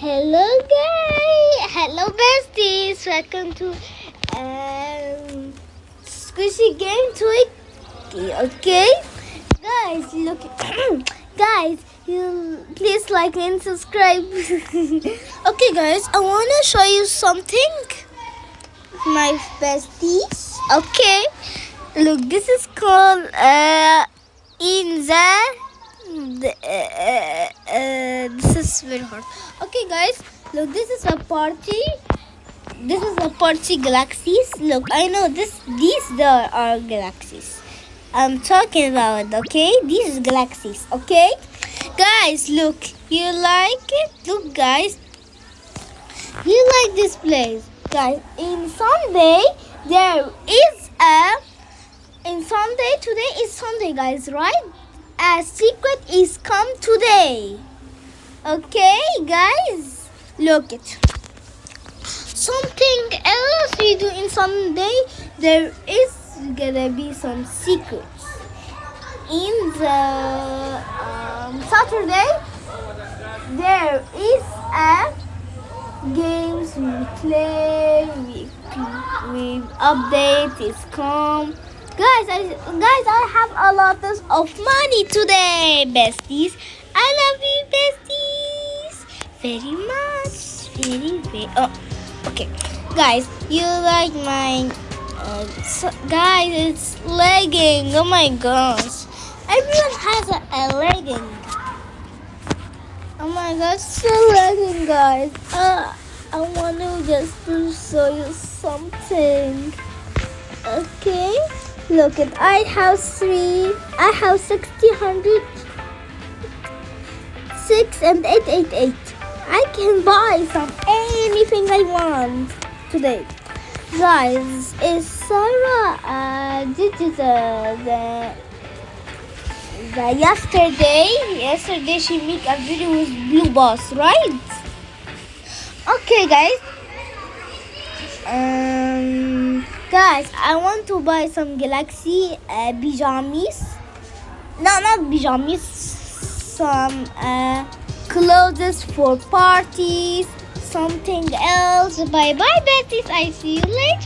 Hello guys, hello besties, welcome to Squishy Game Toy. Okay, guys, look, guys, you please like and subscribe. Okay, guys, I wanna show you something, my besties. Okay, look, this is called in this is very hard. Okay, guys, look, this is a party. This is a party galaxies. Look, I know these are galaxies I'm talking about. Okay, these galaxies. Okay, guys, look, you like it? Look, guys, you like this place, guys. In Sunday there is today is Sunday, guys, right? A secret is come today. Okay, guys, look it. Something else we do in Sunday. There is gonna be some secrets. In the Saturday, there is a games we play. We update is come. Guys, I have a lot of money today, besties. I love you, besties, very much, very. Oh, okay, guys, you like my? Guys, it's lagging. Oh my gosh, everyone has a lagging. Oh my gosh, so lagging, guys. I want to just to show you something. Okay. Look at I have 60, 100, 6 and 888. I can buy anything I want today. Guys, is Sarah did the yesterday she make a video with Blue Boss, right? Okay, guys. Guys, I want to buy some Galaxy pajamas. No, not pajamas. Some clothes for parties. Something else. Bye bye, besties. I see you later.